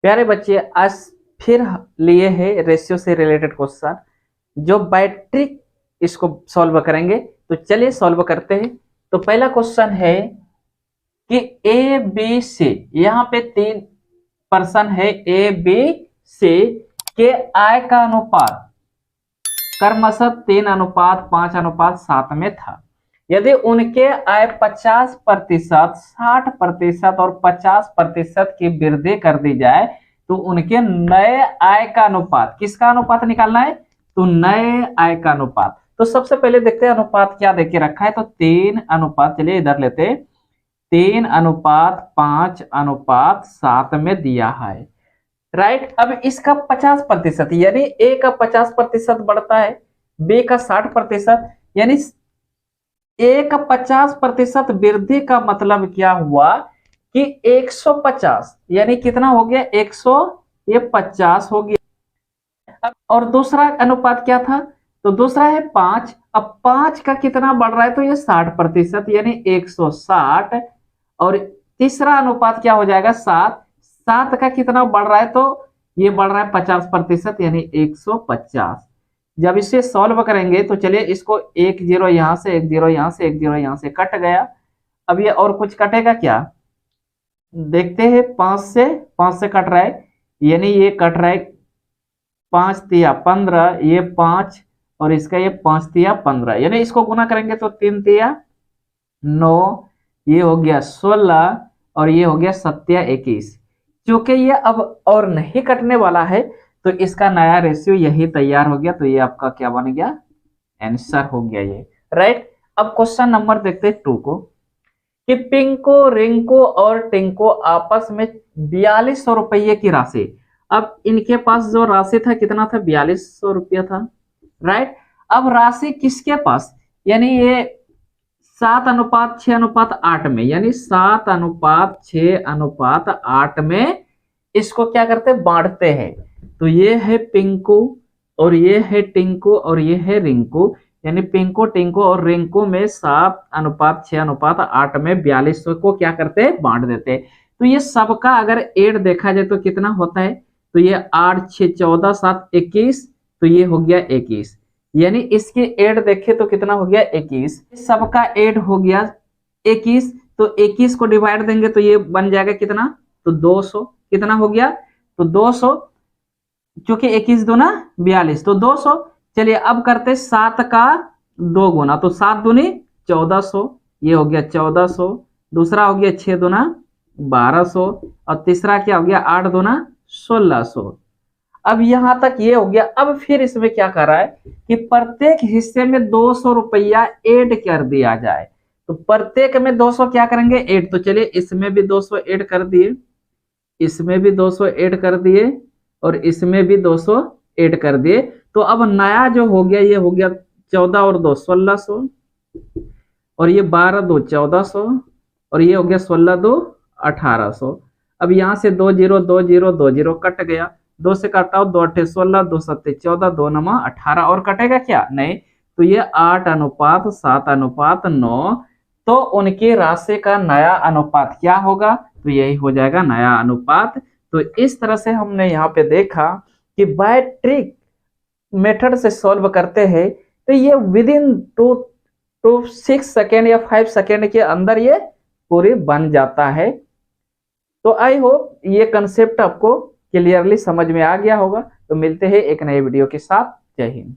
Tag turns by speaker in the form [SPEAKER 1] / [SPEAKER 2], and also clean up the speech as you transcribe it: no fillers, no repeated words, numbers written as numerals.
[SPEAKER 1] प्यारे बच्चे, आज फिर लिए है रेशियो से रिलेटेड क्वेश्चन जो बाय ट्रिक इसको सॉल्व करेंगे। तो चलिए सॉल्व करते हैं। तो पहला क्वेश्चन है कि ए बी सी, यहाँ पे तीन पर्सन है ए बी सी के आय का अनुपात क्रमशः 3:5:7 में था। यदि उनके आय 50%, 60% और 50% की वृद्धि कर दी जाए तो उनके नए आय का अनुपात, किसका अनुपात निकालना है? तो नए आय का अनुपात। तो सबसे पहले देखते हैं अनुपात क्या देके रखा है। तो 3:, चलिए इधर लेते हैं, 3:5:7 में दिया है, राइट। अब इसका 50%, यानी ए का 50% बढ़ता है, बी का 60%, यानी ए का 50% वृद्धि का मतलब क्या हुआ कि 150, यानी कितना हो गया? 100, ये 50 हो गया। अब और दूसरा अनुपात क्या था? तो दूसरा है 5। अब 5 का कितना बढ़ रहा है? तो ये 60%, यानी 160। और तीसरा अनुपात क्या हो जाएगा? 7। 7 का कितना बढ़ रहा है? तो ये बढ़ रहा है 50%, यानी 150। जब इसे सॉल्व करेंगे तो चलिए इसको 1 0 यहां से, 1 0 यहां से, 1 0 यहां से कट गया। अब ये और कुछ कटेगा क्या? देखते हैं। 5 से कट रहा है, यानी ये कट रहा है 5 तिया 15, ये 5 और इसका ये 5 तिया 15, यानी इसको गुना करेंगे तो 3 तिया 9, ये हो गया 16 और ये हो गया 7 या 21। क्योंकि ये अब और नहीं कटने वाला है तो इसका नया रेशियो यही तैयार हो गया। तो ये आपका क्या बन गया? आंसर हो गया ये, राइट। अब क्वेश्चन नंबर देखते हैं 2 को, कि पिंको, रिंको और टिंको आपस में 4200 रुपये की राशि। अब इनके पास जो राशि था कितना था? 4200 रुपया था, राइट। अब राशि किसके पास? यानी ये 7:6:8 में, यानी 7:6:8 में इसको क्या करते हैं? बांटते हैं। तो ये है पिंकू और ये है टिंकू और ये है रिंकू, यानी पिंको, टिंको और रिंकू में 7:6:8 में 4200 को क्या करते हैं? बांट देते हैं। तो ये सबका अगर एड देखा जाए तो कितना होता है? तो ये 8 6 14 7 21, तो ये हो गया 21, यानी इसके एड देखे तो कितना हो गया? 21। सबका एड हो गया 21, तो 21 को डिवाइड देंगे तो ये बन जाएगा कितना? तो 200। कितना हो गया? तो 200, क्योंकि 21 दूना 42, तो 200। चलिए अब करते 7 का 2 गुना, तो 7 दूनी 1400, ये हो गया 1400। दूसरा हो गया 6 दूना 1200 और तीसरा क्या हो गया? 8 दूना 1600। अब यहां तक ये हो गया। अब फिर इसमें क्या कर रहा है कि प्रत्येक हिस्से में 200 रुपया ऐड कर दिया जाए। तो प्रत्येक में 200 क्या करेंगे? ऐड। तो चलिए इसमें भी 200 ऐड कर दिए, इसमें भी 200 ऐड कर दिए और इसमें भी 200 ऐड कर दिए। तो अब नया जो हो गया, ये हो गया 14 और 2 1600 और ये 12 2 1400 और ये हो गया 16 2 1800। अब यहाँ से 2 0 2 0 2 0 कट गया, 2 से काटा 2 8 16, 2 7 14, 2 9 18 और कटेगा क्या? नहीं। तो ये 8:7:9, तो उनकी राशि का नया अनुपात क्या होगा? तो यही हो जाएगा नया अनुपात। तो इस तरह से हमने यहाँ पे देखा कि बाय ट्रिक मेथड से सॉल्व करते हैं तो ये विद इन 2 to 6 सेकेंड या 5 सेकेंड के अंदर ये पूरी बन जाता है। तो आई होप ये कंसेप्ट आपको क्लियरली समझ में आ गया होगा। तो मिलते हैं एक नए वीडियो के साथ। जय हिंद।